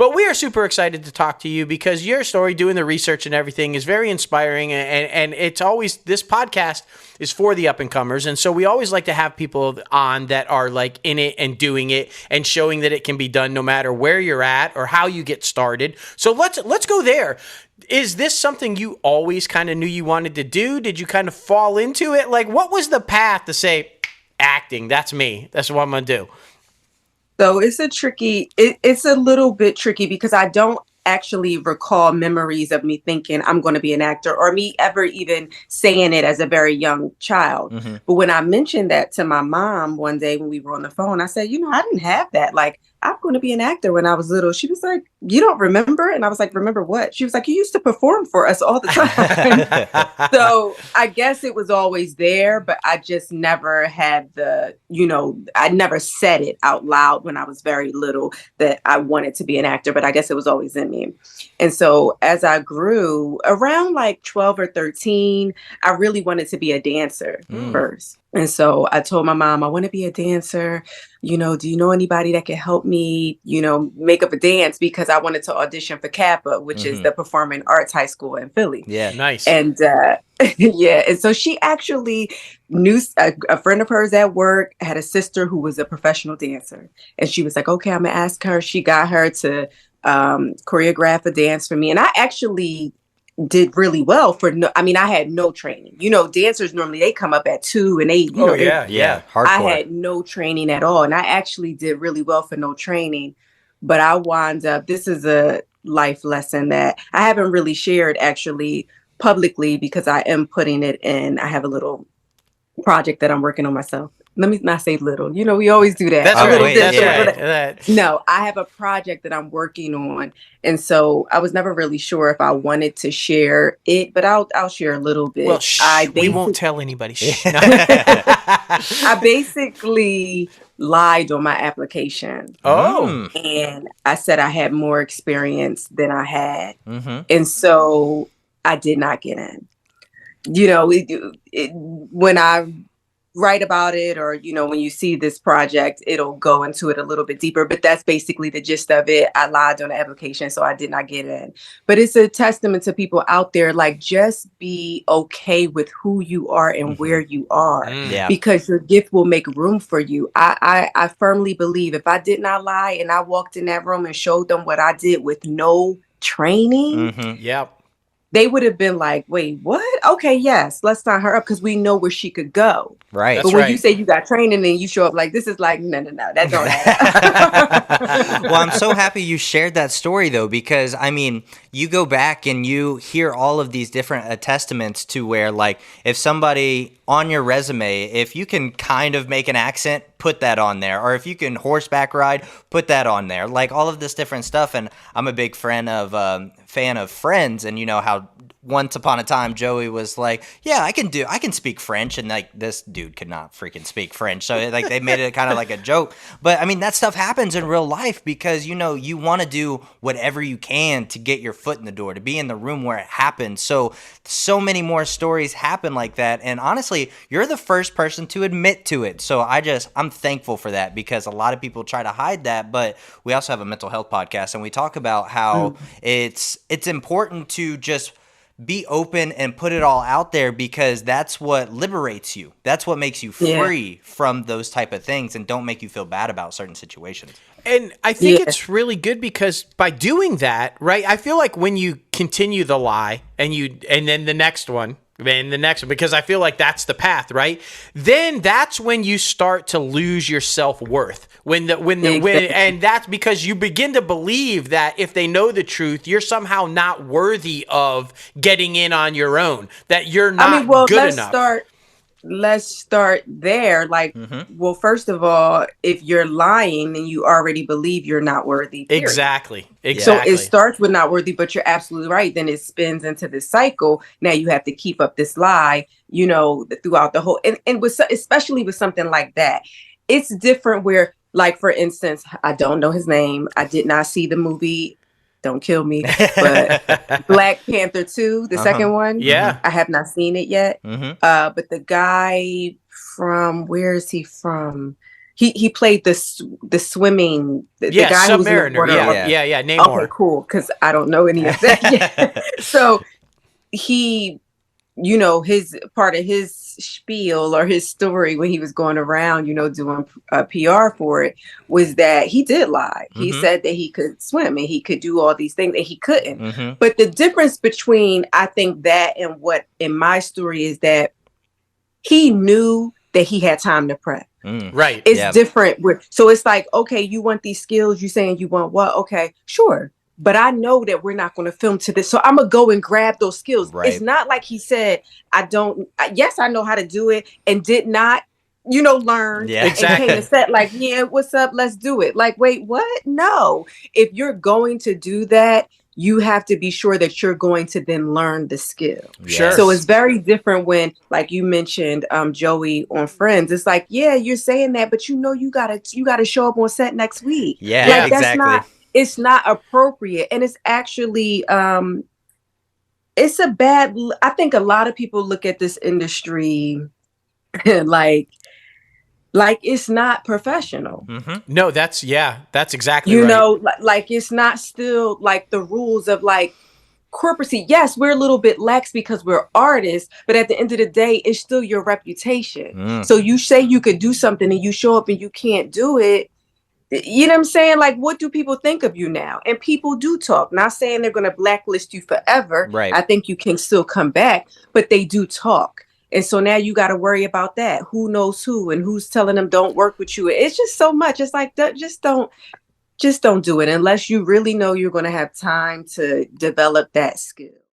But we are super excited to talk to you because your story, doing the research and everything, is very inspiring. And it's always, this podcast is for the up and comers. And so we always like to have people on that are like in it and doing it and showing that it can be done no matter where you're at or how you get started. So let's go there. Is this something you always kind of knew you wanted to do? Did you kind of fall into it? Like, what was the path to say, acting, that's me, that's what I'm going to do? So it's a little bit tricky because I don't actually recall memories of me thinking I'm going to be an actor or me ever even saying it as a very young child. Mm-hmm. But when I mentioned that to my mom one day when we were on the phone, I said, I didn't have that. Like, I'm going to be an actor when I was little. She was like, you don't remember? And I was like, remember what? She was like, you used to perform for us all the time. So I guess it was always there, but I just never had I never said it out loud when I was very little that I wanted to be an actor, but I guess it was always in me. And so as I grew around like 12 or 13, I really wanted to be a dancer first. And so I told my mom, I want to be a dancer. Do you know anybody that can help me, make up a dance? Because I wanted to audition for CAPA, which is the Performing Arts High School in Philly. Yeah. Nice. And yeah. And so she actually knew a friend of hers at work had a sister who was a professional dancer. And she was like, okay, I'm going to ask her. She got her to choreograph a dance for me. And I actually did really well I had no training. Dancers normally they come up at 2 and 8. Yeah. Hardcore. I had no training at all. And I actually did really well for no training. But I wound up, this is a life lesson that I haven't really shared actually publicly because I am putting it in. I have a little project that I'm working on myself. Let me not say little. We always do that. That's right. No, I have a project that I'm working on. And so I was never really sure if I wanted to share it, but I'll share a little bit. Well, we won't tell anybody. I basically lied on my application. Oh. And I said I had more experience than I had. Mm-hmm. And so I did not get in. When I write about it or, when you see this project, it'll go into it a little bit deeper, but that's basically the gist of it. I lied on the application, so I did not get in. But it's a testament to people out there, like, just be okay with who you are and where you are, because your gift will make room for you. I firmly believe if I did not lie and I walked in that room and showed them what I did with no training, they would have been like, wait, what? Okay, yes, let's sign her up because we know where she could go. Right. But when you say you got training and you show up like, this is like, no, that don't happen. Well, I'm so happy you shared that story, though, because, you go back and you hear all of these different testaments to where, like, if somebody on your resume, if you can kind of make an accent, put that on there. Or if you can horseback ride, put that on there. Like, all of this different stuff. And I'm a big fan of Friends, and you know how once upon a time Joey was like, yeah, I can speak French, and like this dude could not freaking speak French, so like they made it kind of like a joke. But that stuff happens in real life because you want to do whatever you can to get your foot in the door, to be in the room where it happens. So many more stories happen like that, and honestly, you're the first person to admit to it. So I'm thankful for that, because a lot of people try to hide that. But we also have a mental health podcast, and we talk about how it's important to just be open and put it all out there, because that's what liberates you. That's what makes you free from those type of things and don't make you feel bad about certain situations. And I think it's really good because by doing that, right, I feel like when you continue the lie and then the next one, because I feel like that's the path, right? Then that's when you start to lose your self-worth. And that's because you begin to believe that if they know the truth, you're somehow not worthy of getting in on your own, that you're not good enough. Let's start there. Like, well, first of all, if you're lying, then you already believe you're not worthy. Period. Exactly. So it starts with not worthy, but you're absolutely right. Then it spins into this cycle. Now you have to keep up this lie, throughout the whole, and especially with something like that, it's different where, like, for instance, I don't know his name. I did not see the movie. Don't kill me. But Black Panther 2, the second one. Yeah. I have not seen it yet. But the guy where is he from? he played the swimming, the Yeah, guy who was in the Submariner. water. Yeah, Namor. Okay, cool. Because I don't know any of that yet. So he, his part of his spiel or his story when he was going around, doing PR for it, was that he did lie. He said that he could swim and he could do all these things and he couldn't. But the difference between, I think, that and what in my story is that he knew that he had time to prep. Right. It's different. So it's like, okay, you want these skills, you saying you want what? Okay, sure. But I know that we're not going to film to this. So I'm going to go and grab those skills. Right. It's not like he said, yes, I know how to do it and did not, learn. Yeah, exactly. And came and said like, yeah, what's up? Let's do it. Like, wait, what? No. If you're going to do that, you have to be sure that you're going to then learn the skill. Sure. So it's very different when, like you mentioned, Joey on Friends. It's like, yeah, you're saying that, but you gotta show up on set next week. Yeah, like, exactly. It's not appropriate, and it's actually it's a bad. I think a lot of people look at this industry like it's not professional. No, that's exactly right. Like it's not still like the rules of like corporacy. Yes, we're a little bit lax because we're artists, but at the end of the day, it's still your reputation. So you say you could do something and you show up and you can't do it. You know what I'm saying? Like, what do people think of you now? And people do talk. Not saying they're going to blacklist you forever. Right. I think you can still come back, but they do talk. And so now you got to worry about that. Who knows who and who's telling them don't work with you? It's just so much. It's like, just don't do it unless you really know you're going to have time to develop that skill.